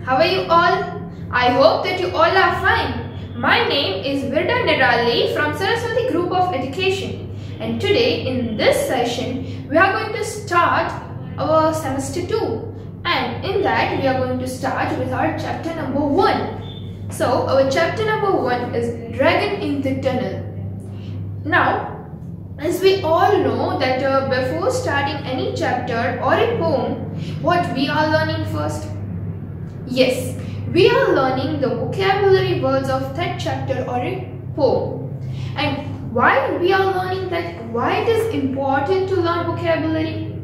How are you all? I hope that you all are fine. My name is Virda Nirali from Saraswati Group of Education, and today in this session we are going to start our semester 2, and in that we are going to start with our chapter number 1. So our chapter number 1 is Dragon in the Tunnel. Now, as we all know that before starting any chapter or a poem, what we are learning first? Yes, we are learning the vocabulary words of that chapter or a poem. And why we are learning that? Why it is important to learn vocabulary?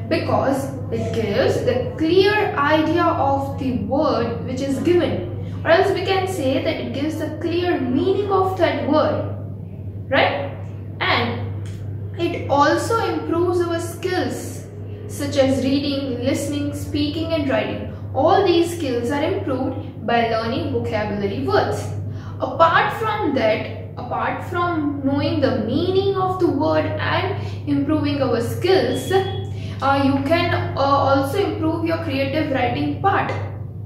Because it gives the clear idea of the word which is given, or else we can say that it gives the clear meaning of that word, right? And it also improves our skills such as reading, listening, speaking and writing. All these skills are improved by learning vocabulary words. Apart from that, apart from knowing the meaning of the word and improving our skills, you can also improve your creative writing part,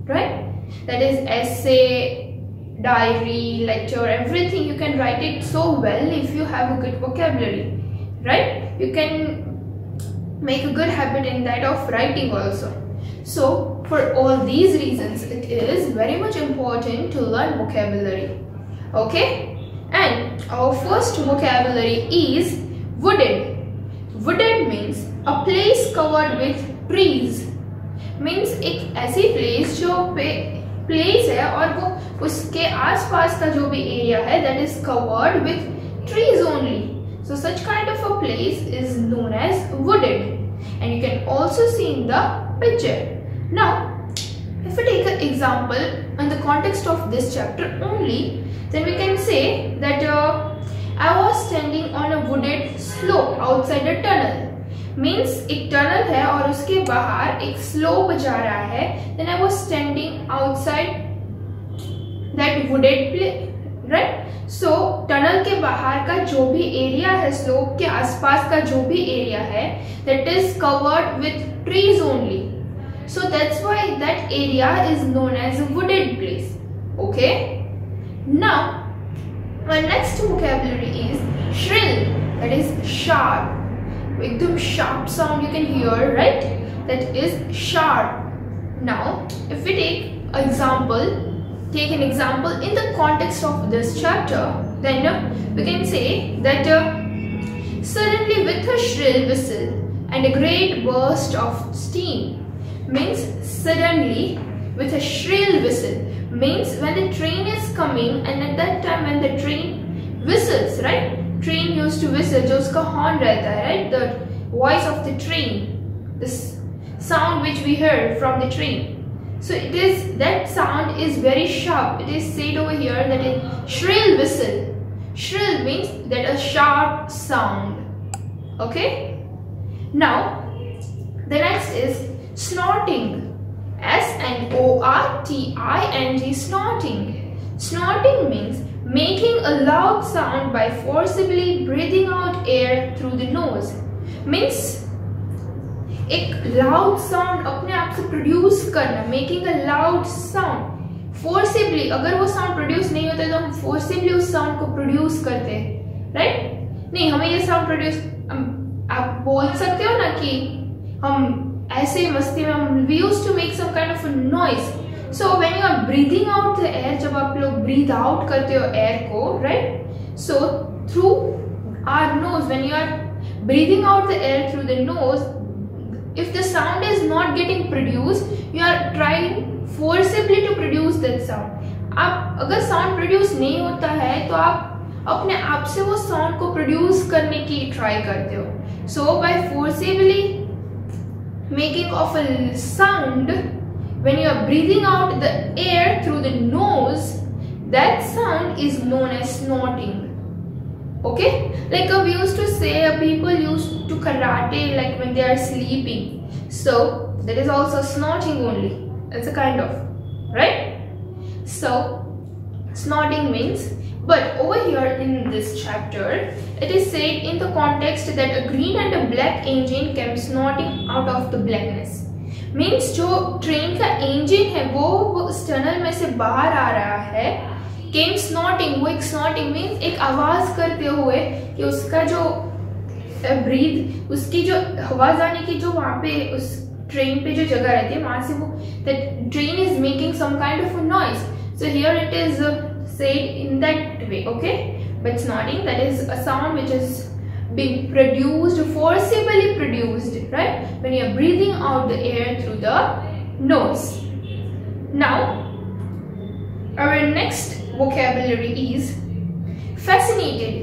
right? That is essay, diary, lecture, everything. You can write it so well if you have a good vocabulary, right? You can make a good habit in that of writing also. So for all these reasons, it is very much important to learn vocabulary. Okay, and our first vocabulary is wooded. Wooded means a place covered with trees. Means एक ऐसी place जो place है और वो उसके आसपास का जो भी area है that is covered with trees only. So such kind of a place is known as wooded, and you can also see in the picture. Now, if we take an example in the context of this chapter only, then we can say that I was standing on a wooded slope outside a tunnel. Means एक tunnel है और उसके बाहर एक slope जा रहा है. Then I was standing outside that wooded place, right? So tunnel के बाहर का जो भी area है, slope के आसपास का जो भी area है, that is covered with trees only. So that's why that area is known as a wooded place. Okay. Now, our next vocabulary is shrill. That is sharp. Ekdam sharp sound you can hear, right? That is sharp. Now, if we take an example in the context of this chapter, then we can say that suddenly with a shrill whistle and a great burst of steam. Means suddenly with a shrill whistle means when the train is coming, and at that time when the train whistles, right? Train used to whistle, जो उसका horn रहता है, right? The voice of the train, this sound which we heard from the train. So it is, that sound is very sharp. It is said over here that is shrill whistle. Shrill means that a sharp sound. Okay. Now the next is snorting. S-N-O-R-T-I-N-G, snorting. Snorting means making a loud sound by forcibly breathing out air through the nose. Means एक loud sound अपने आप से produce करना, making a loud sound. Forcibly, अगर वो sound produce नहीं होता तो हम forcibly उस sound को produce करते हैं, right? नहीं, हमें ये sound produce, आप बोल सकते हो ना कि हम ऐसे मस्ती में we used to make some kind of a noise. So when you are breathing out the air, जब आप लोग breathe out करते हो air को, right? So through our nose, when you are breathing out the air through the nose, if the sound is not getting produced, you are trying forcibly to produce that sound. आप अगर sound produce नहीं होता है तो आप अपने आप से वो sound को produce करने की try करते हो. So by forcibly making of a sound, when you are breathing out the air through the nose, that sound is known as snorting. Okay, like we used to say, people used to karate like when they are sleeping. So that is also snorting only. It's a kind of, right? So snorting means, but over here in this chapter, it is said in the context that a green and a black engine came snorting out of the blackness. Means जो train का engine है वो उस tunnel में से बाहर आ रहा है। केम स्नॉटिंग, वो एक स्नॉटिंग मीन्स एक आवाज करते हुए कि उसका जो ब्रीथ, उसकी जो आवाज आने की जो वहां पे उस ट्रेन पे जो जगह रहती है वहां से वो that train is making some kind of a noise. So here it is said in that way, okay? But snorting, that is a sound which is being produced, forcibly produced, right? When you are breathing out the air through the nose. Now, our next vocabulary is fascinated.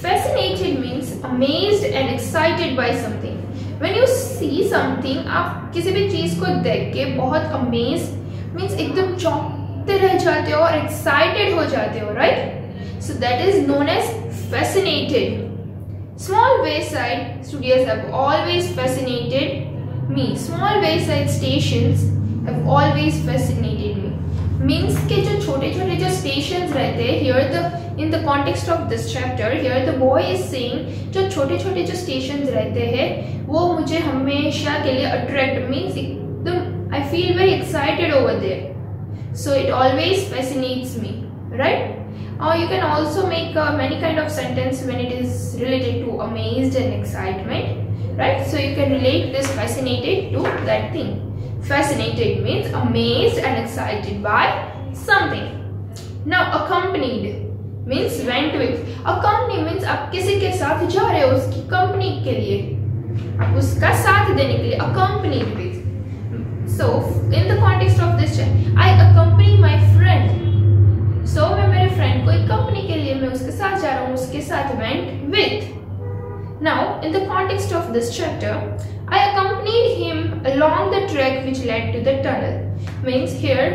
Fascinated means amazed and excited by something. When you see something, आप किसी भी चीज को देख के बहुत amazed means एकदम चौंकते रह जाते हो और एक्साइटेड हो जाते हो, right? So that is known as fascinated. Small wayside studios have always fascinated me. Small wayside stations have always fascinated me. Means के जो छोटे-छोटे जो stations रहते हैं, here the in the context of this chapter, here the boy is saying जो छोटे-छोटे जो stations रहते हैं वो मुझे हमेशा के लिए attract means एकदम I feel very excited over there. So it always fascinates me, right? Or you can also make many kind of sentence when it is related to amazed and excitement, right? So you can relate this fascinated to that thing. Fascinated means amazed and excited by something. Now accompanied means went with. Accompany means आप किसी के साथ जा रहे हो उसकी company के लिए, आप उसका साथ देने के लिए accompanied with. So in the context of this, I accompany my friend. So मैं मेरे फ्रेंड को एक कंपनी के लिए मैं उसके साथ जा रहा हूँ, उसके साथ went with. Now in the context of this chapter, I accompanied him along the track which led to the tunnel. Means here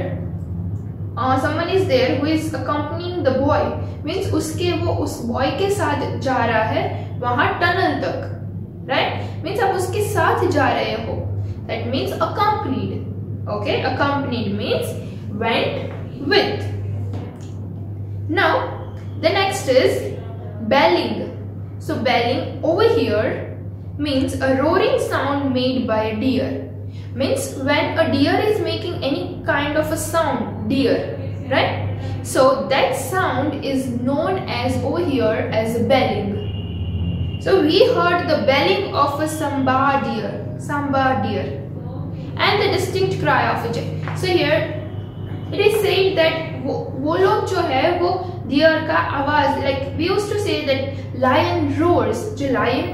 someone is there who is accompanying the boy. Means उसके वो उस boy के साथ जा रहा है वहाँ tunnel तक, right? Means आप उसके साथ जा रहे हो. That means accompanied. Okay, accompanied means went with. Now the next is belling. So belling over here means a roaring sound made by a deer. Means when a deer is making any kind of a sound, deer, right? So that sound is known as over here as belling. So we heard the belling of a samba deer and the distinct cry of a jay. So here it is said that वो लोग जो है वो deer का आवाज, like we used to say that lion roars, जो lion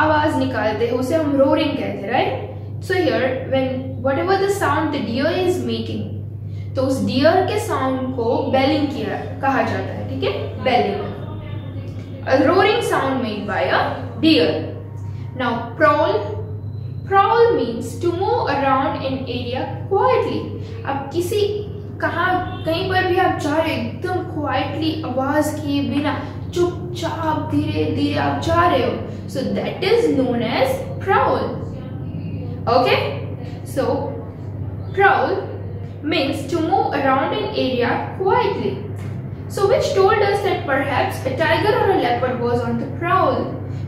आवाज निकालते हैं उसे हम रोरिंग कहते हैं, right? So here when whatever the sound the deer is making, तो उस डियर के साउंड को बेलिंग किया कहा जाता है, ठीक है? Belling, a roaring sound made by a deer. Now prowl means to move around an area quietly. अब किसी कहीं पर भी आप जा रहे हो एकदम क्वाइटली आवाज किए बिना चुपचाप धीरे धीरे आप जा रहे हो, so that is known as prowl. Okay, so prowl means to move around an area quietly. So which told us that perhaps a tiger or a leopard was on the prowl.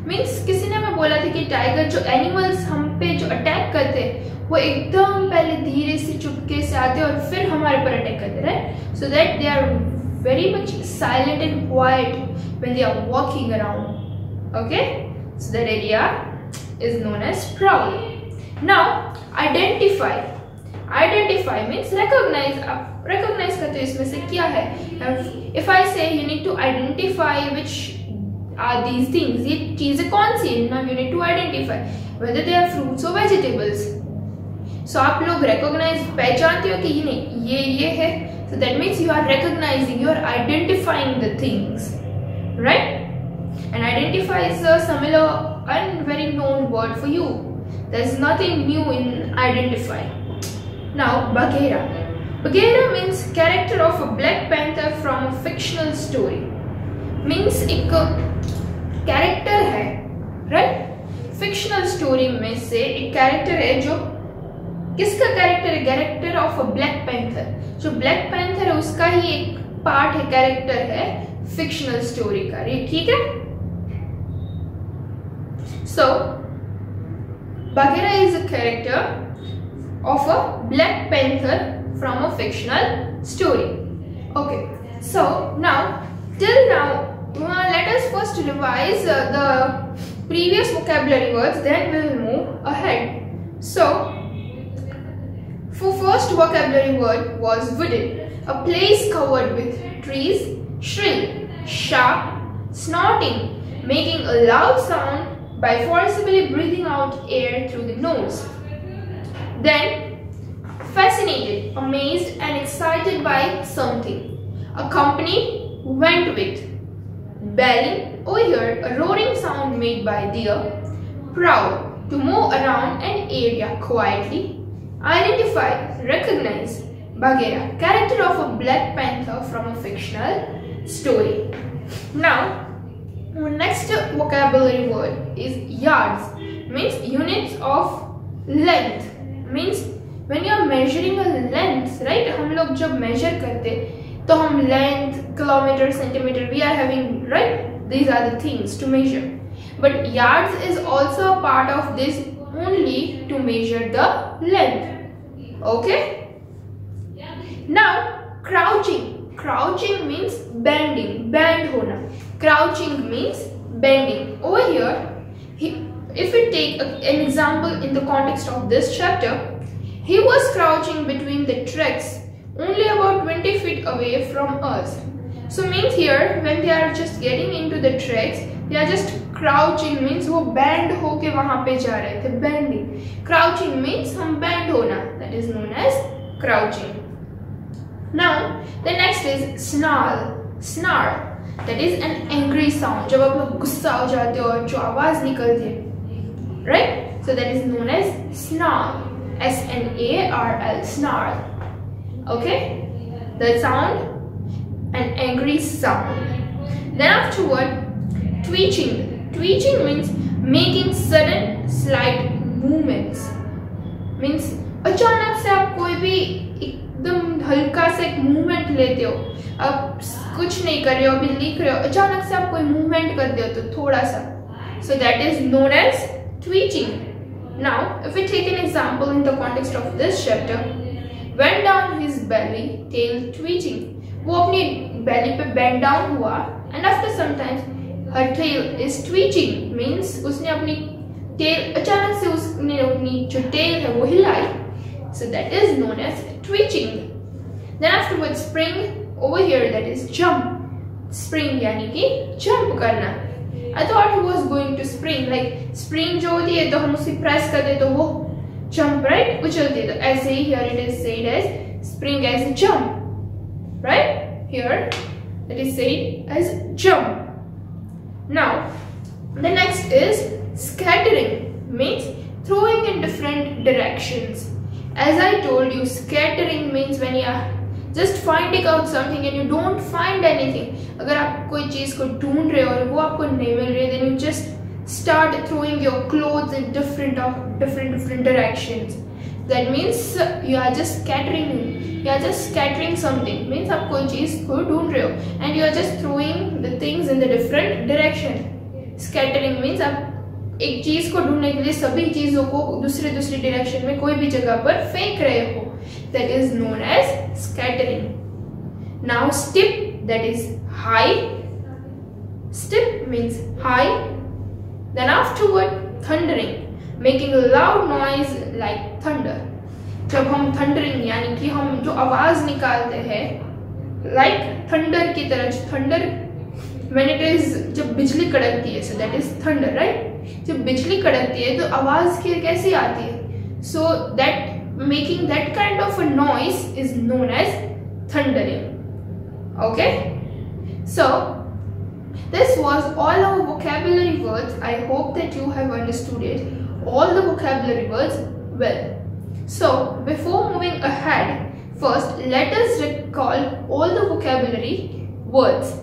Means किसी ने हमें बोला था कि tiger, जो animals हम पे जो अटैक करते हैं वो एकदम पहले धीरे से चुपके से आते और फिर हमारे पर अटैक करते, right? So that they are very much silent and quiet when they are walking around. Okay, so that area is known as prowl. Now identify means recognise. आप रिकॉग्नाइज करते हो इसमें से क्या है. If I say you need to identify which are these things, ये चीजें कौन सी है. Now you need to identify whether they are fruits or vegetables. So आप लोग recognize, पहचानते हो कि ये नहीं ये है. So that means you are recognizing, you are identifying the things, right? And identify is a similar and very known word for you. There is nothing new in identify. Now Baghera. Baghera means character of a black panther from a fictional story. Means एक character है, right? Fictional story में से एक character है जो किसका character है? Character of a black panther. जो ब्लैक पैंथर है उसका ही एक पार्ट है, कैरेक्टर है फिक्शनल स्टोरी का, ठीक है? सो Baghera is a character of a black panther from a fictional story. Okay, so now till now let us first revise the previous vocabulary words, then we will move ahead. So for first vocabulary word was wooden, a place covered with trees. Shrill, sharp, snorting, making a loud sound by forcibly breathing out air through the nose. Then fascinated, amazed and excited by something. Accompanied, went with. Belling, over here, a roaring sound made by deer. Prowl, to move around an area quietly. Identify, recognize. Baghera, character of a black panther from a fictional story. Now, our next vocabulary word is yards, means units of length. Means when you are measuring a length, right? हम लोग जब measure करते तो हम length, kilometer, centimeter, we are having, right? These are the things to measure. But yards is also a part of this only to measure the length. Okay? Now, crouching. Crouching means bending, bend hona. Crouching means bending. Over here, if we take an example in the context of this chapter, he was crouching between the tracks, only about 20 feet away from us. So means here, when they are just getting into the tracks, they are just crouching, means वो bend होके वहाँ पे जा रहे थे, bending. Crouching means हम bend होना, that is known as crouching. Now, the next is snarl. Snarl, that is an angry sound. जब आप लोग गुस्सा हो जाते हो और जो आवाज निकलती है, right? So that is known as snarl. S-N-A-R-L, snarl. Okay? The sound, an angry sound. Then afterward, twitching. Twitching means making sudden slight movements. Means अचानक से आप कोई भी एकदम हल्का सा एक मूवमेंट लेते हो, आप कुछ नहीं कर रहे हो, अभी लिख रहे हो, अचानक से आप कोई मूवमेंट करते हो तो थोड़ा सा, so that is known as twitching. Now, if we take an example in the context of this chapter, went down his belly, tail twitching. वो अपनी belly पे bend down हुआ, and after some time, her tail is twitching. Means उसने अपनी tail अचानक से उसने अपनी जो tail है वो हिलाई. So that is known as twitching. Then afterwards, spring, over here, that is jump. Spring यानी कि jump करना. I thought he was going to spring, like spring जो होती है तो हम उसे press करते तो वो jump, right? उछलती है तो ऐसे ही here it is said as spring as jump, right? Here it is said as jump. Now the next is scattering, means throwing in different directions. As I told you, scattering means when you are just finding out something and you don't find anything. अगर आप कोई चीज को ढूंढ रहे हो और वो आपको नहीं मिल रही, then you just start throwing your clothes in different directions. That means you are just scattering. You are just scattering something. Means आप कोई चीज को ढूंढ रहे हो and you are just throwing the things in the different direction. Scattering means आप एक चीज को ढूंढने के लिए सभी चीजों को दूसरी डायरेक्शन में कोई भी जगह पर फेंक रहे हो. That is known as scattering. Now steep, that is high. Steep means high. Then afterward, thundering, making a loud noise like thunder. जब हम thundering यानी कि हम जो आवाज निकालते हैं like thunder की तरह, thunder when it is जब बिजली कड़कती है, so that is thunder, right? जब बिजली कड़कती है तो आवाज कैसी आती है? So that making that kind of a noise is known as thundering. Okay? So this was all our vocabulary words. I hope that you have understood it, all the vocabulary words well. So before moving ahead, first let us recall all the vocabulary words.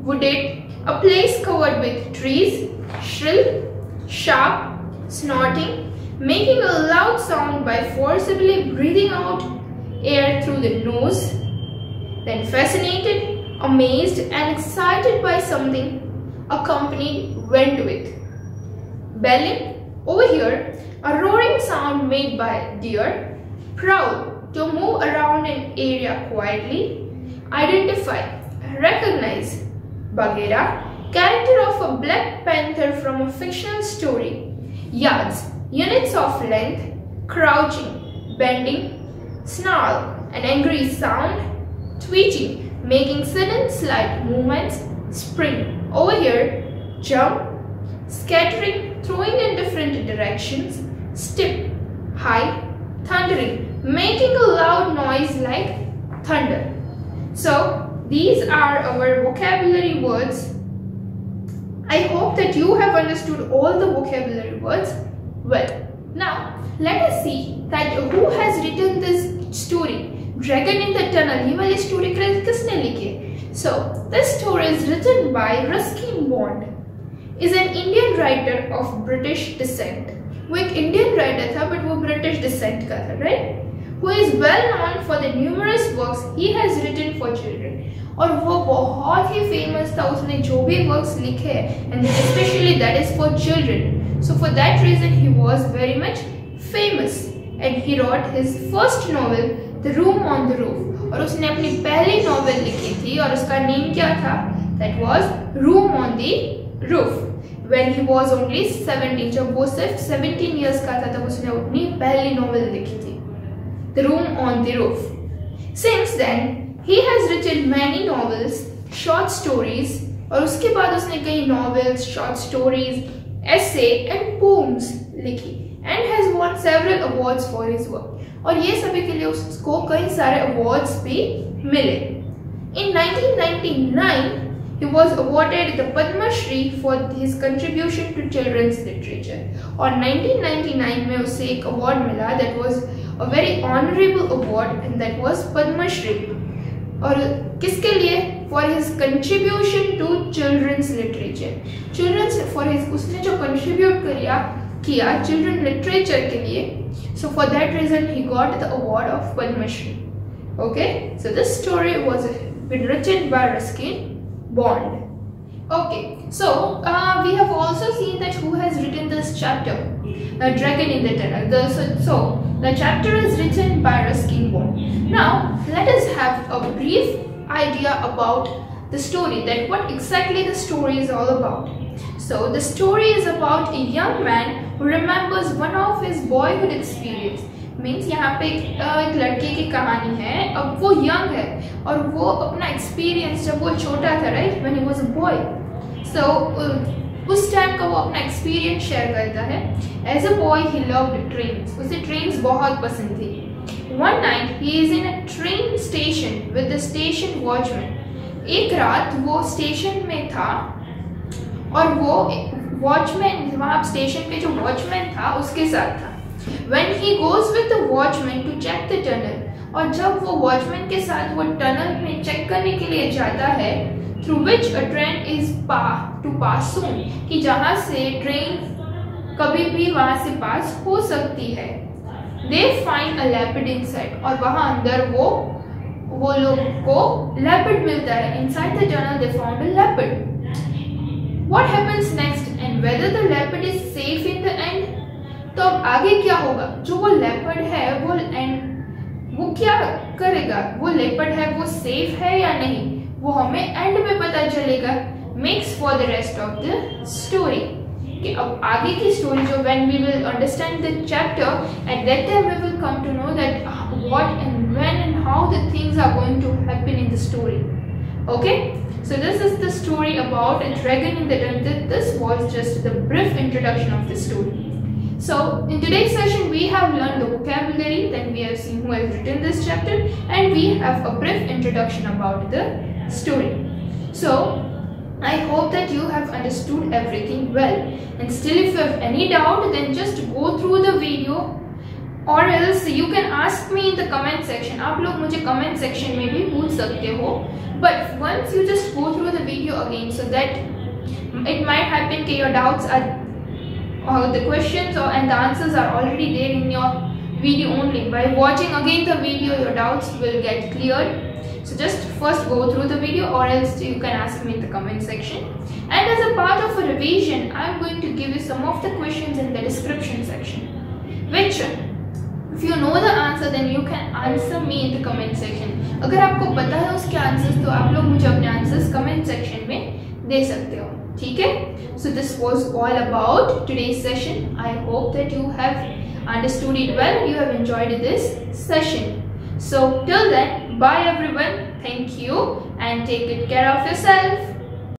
Wooded, a place covered with trees. Shrill, sharp, snorting, making a loud sound by forcibly breathing out air through the nose. Then fascinated, amazed and excited by something, accompanied, went with. Belling, Over here, a roaring sound made by deer. Prowl, to move around an area quietly. Identify, recognize. Baghera, character of a black panther from a fictional story. Yards, units of length. Crouching, bending. Snarl, an angry sound. Tweeting, making sudden slight movements. Spring, over here. Jump, scattering, throwing in different directions. Stip, high. Thundering, making a loud noise like thunder. So these are our vocabulary words. I hope that you have understood all the vocabulary words well. Now let us see that who has written this story. Dragon in the Tunnel. ये वाली story किसने लिखी है? So this story is written by Ruskin Bond. Is an Indian writer of British descent. वो एक Indian writer था but वो British decent का था, right? Who is well known for the numerous works he has written for children. और वो बहुत ही famous था, उसने जो भी वर्क्स लिखे and especially that is for children. So for that reason he was very much famous and he wrote his first novel The Room on the Roof. और उसने अपनी पहली नॉवेल लिखी थी और उसका नेम क्या था? That was Room on the Roof. When he was only 17, जब वो सिर्फ 17 years का था तब उसने अपनी पहली नॉवेल लिखी थी, The Room on the Roof. Since then, he has written many novels, short stories, और उसके बाद उसने कई novels, short stories, essay and poems लिखी, and has won several awards for his work. और ये सभी के लिए उसको कई सारे awards भी मिले. In 1999, he was awarded the Padma Shri for his contribution to children's literature. और 1999 में उसे एक award मिला, that was a very honorable award and that was Padma Shri. और किसके लिए? For his contribution to children's literature. Children's for his उसने जो contribute किया children literature के लिए. So for that reason he got the award of Padma Shri. Okay, so this story was been written by Ruskin Bond. Okay, so we have also seen that who has written this chapter, Dragon in the Tunnel. So the chapter is written by Ruskin Bond. Now let us have a brief idea about the story, that what exactly the story is all about. So the story is about a young man who remembers one of his boyhood experience. Means यहाँ पे एक लड़के की कहानी है, अब वो young है और वो अपना एक्सपीरियंस जब वो छोटा था, right, when he was a boy, so उस टाइम का वो अपना एक्सपीरियंस शेयर करता है. As a boy he loved trains, उसे ट्रेन्स बहुत पसंद थी. One night he is in a train station with the station watchman. एक रात वो स्टेशन में था और वो वॉचमैन, वहाँ स्टेशन पे जो वॉचमैन था उसके साथ था. When he goes with the watchman to check the tunnel, और जब वो वॉचमैन के साथ वो टनल में चेक करने के लिए जाता है, through which a train is to pass soon, कि जहाँ से ट्रेन कभी भी वहाँ से पास हो सकती है. They find a leopard inside, और वहाँ अंदर वो लोग को leopard मिलता है. Inside the tunnel they found a leopard. What happens next and whether the leopard is safe in the end? तो अब आगे क्या होगा? जो वो लेपर्ड है वो क्या करेगा? वो लेपर्ड है, वो सेफ है या नहीं, वो हमें एंड में पता चलेगा. Makes for the rest of the story, कि अब आगे की स्टोरी जो when we will understand the chapter, at that time we will come to know that what and when and how the things are going to happen in the story. Okay, so this is the story about a dragon in the tunnel. This was just the brief introduction of the story. So in today's session we have learned the vocabulary, then we have seen who has written this chapter, and we have a brief introduction about the story. So I hope that you have understood everything well, and still if you have any doubt then just go through the video, or else you can ask me in the comment section. आप लोग मुझे comment section में भी पूछ सकते हो, but once you just go through the video again, so that it might happen that your doubts are the questions and the answers are already there in your video only. By watching again the video, your doubts will get cleared. So just first go through the video, or else you can ask me in the comment section. And as a part of a revision, I am going to give you some of the questions in the description section, which if you know the answer then you can answer me in the comment section. अगर आपको पता है उसके answers तो आप लोग मुझे अपने आंसर्स कमेंट सेक्शन में दे सकते हो, ठीक है? So this was all about today's session. I hope that you have understood it well, you have enjoyed this session. So till then, bye everyone, thank you and take good care of yourself.